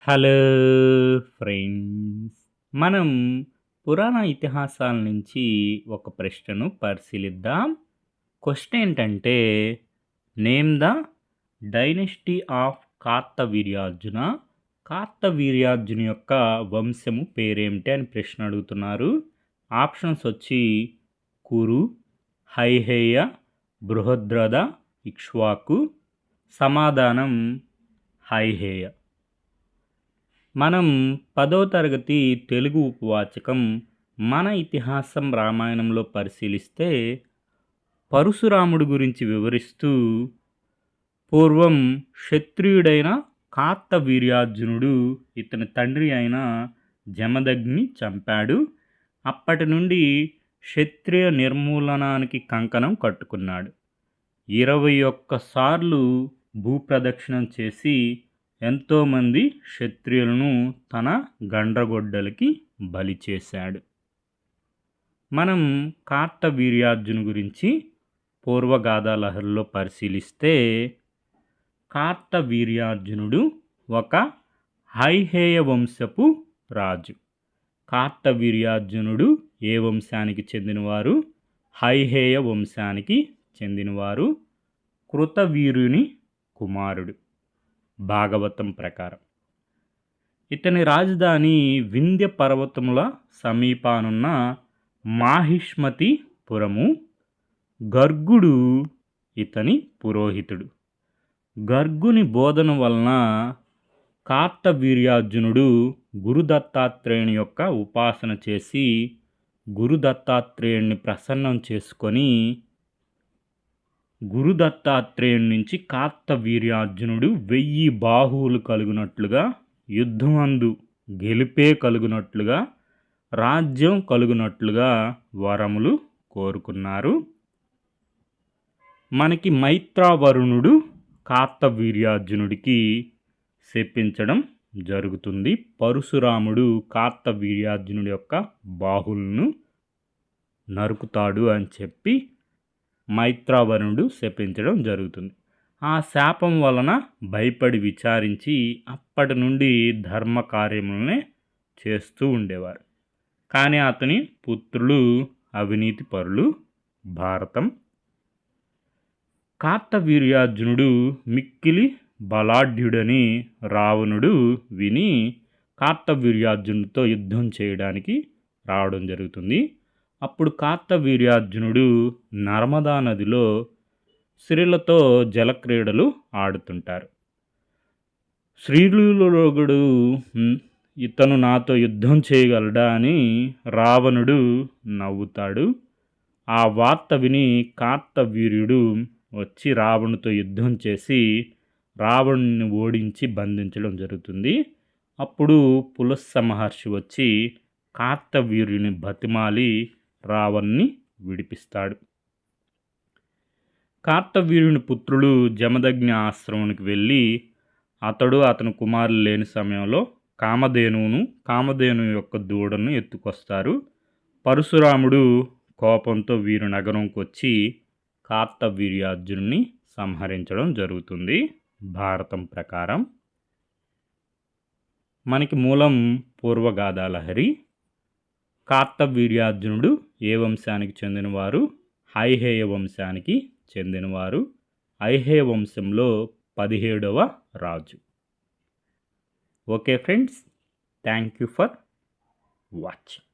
Hello friends. మనం పురాణ ఇతిహాసాల నుంచి ఒక ప్రశ్నను పరిశీలిద్దాం. క్వశ్చన్ ఏంటంటే, name the dynasty of Kartaviryarjuna. Kartaviryarjuna యొక్క వంశము పేరేమిటి అని ప్రశ్న అడుగుతున్నారు. ఆప్షన్స్ వచ్చి కురు, హైహేయ, బృహద్రథ, ఇక్ష్వాకు. సమాధానం హైహేయ. మనం 10వ తరగతి తెలుగు ఉపవాచకం మన ఇతిహాసం రామాయణంలో పరిశీలిస్తే పరశురాముడి గురించి వివరిస్తూ పూర్వం క్షత్రియుడైన కార్తవీర్యార్జునుడు ఇతని తండ్రి అయిన జమదగ్ని చంపాడు. అప్పటి నుండి క్షత్రియ నిర్మూలనానికి కంకణం కట్టుకున్నాడు. 21 సార్లు భూప్రదక్షిణం చేసి ఎంతోమంది క్షత్రియులను తన గండ్రగొడ్డలికి బలి చేశాడు. మనం కార్తవీర్యార్జును గురించి పూర్వగాథా లహరిలో పరిశీలిస్తే కార్తవీర్యార్జునుడు ఒక హైహేయ వంశపు రాజు. కార్తవీర్యార్జునుడు ఏ వంశానికి చెందినవారు? హైహేయ వంశానికి చెందినవారు. కృతవీరుని కుమారుడు భాగవతం ప్రకారం. ఇతని రాజధాని వింధ్య పర్వతముల సమీపానున్న మాహిష్మతిపురము. గర్గుడు ఇతని పురోహితుడు. గర్గుని బోధన వలన కార్తవీర్యార్జునుడు గురుదత్తాత్రేయుని యొక్క ఉపాసన చేసి గురుదత్తాత్రేయుని ప్రసన్నం చేసుకొని గురుదత్తాత్రేయుని నుంచి కార్తవీర్యార్జునుడు 1000 బాహువులు కలుగునట్లుగా, యుద్ధమందు గెలిపే కలుగునట్లుగా, రాజ్యం కలుగునట్లుగా వరములు కోరుకున్నారు. మనకి మైత్రావరుణుడు కార్తవీర్యార్జునుడికి శపించడం జరుగుతుంది. పరశురాముడు కార్తవీర్యార్జునుడి యొక్క బాహువులను నరుకుతాడు అని చెప్పి మైత్రావరుణుడు శపించడం జరుగుతుంది. ఆ శాపం వలన భయపడి విచారించి అప్పటి నుండి ధర్మ కార్యములనే చేస్తూ ఉండేవారు. కానీ అతని పుత్రులు అవినీతి పరులు. భారతం. కార్తవీర్యార్జునుడు మిక్కిలి బలాఢ్యుడని రావణుడు విని కార్తవీర్యార్జునుడితో యుద్ధం చేయడానికి రావడం జరుగుతుంది. అప్పుడు కార్తవీర్యార్జునుడు నర్మదా నదిలో స్త్రీలతో జలక్రీడలు ఆడుతుంటారు. శ్రీలులోగుడు ఇతను నాతో యుద్ధం చేయగలడా అని రావణుడు నవ్వుతాడు. ఆ వార్త విని కార్తవీర్యుడు వచ్చి రావణుతో యుద్ధం చేసి రావణుని ఓడించి బంధించడం జరుగుతుంది. అప్పుడు పులస్స మహర్షి వచ్చి కార్తవీర్యుని బతిమాలి రావణ్ణి విడిపిస్తాడు. కార్తవీర్యుని పుత్రులు జమదగ్ని ఆశ్రమానికి వెళ్ళి అతని కుమారులు లేని సమయంలో కామధేను యొక్క దూడను ఎత్తుకొస్తారు. పరశురాముడు కోపంతో వీరు నగరంకి వచ్చి కార్తవీర్యార్జునుని సంహరించడం జరుగుతుంది. భారతం ప్రకారం. మనకి మూలం పూర్వగాథా లహరి. కార్తవీర్యార్జునుడు ఏ వంశానికి చెందినవారు? హైహేయ వంశానికి చెందినవారు. హైహేయ వంశంలో 17వ రాజు. Okay friends, thank you for watching.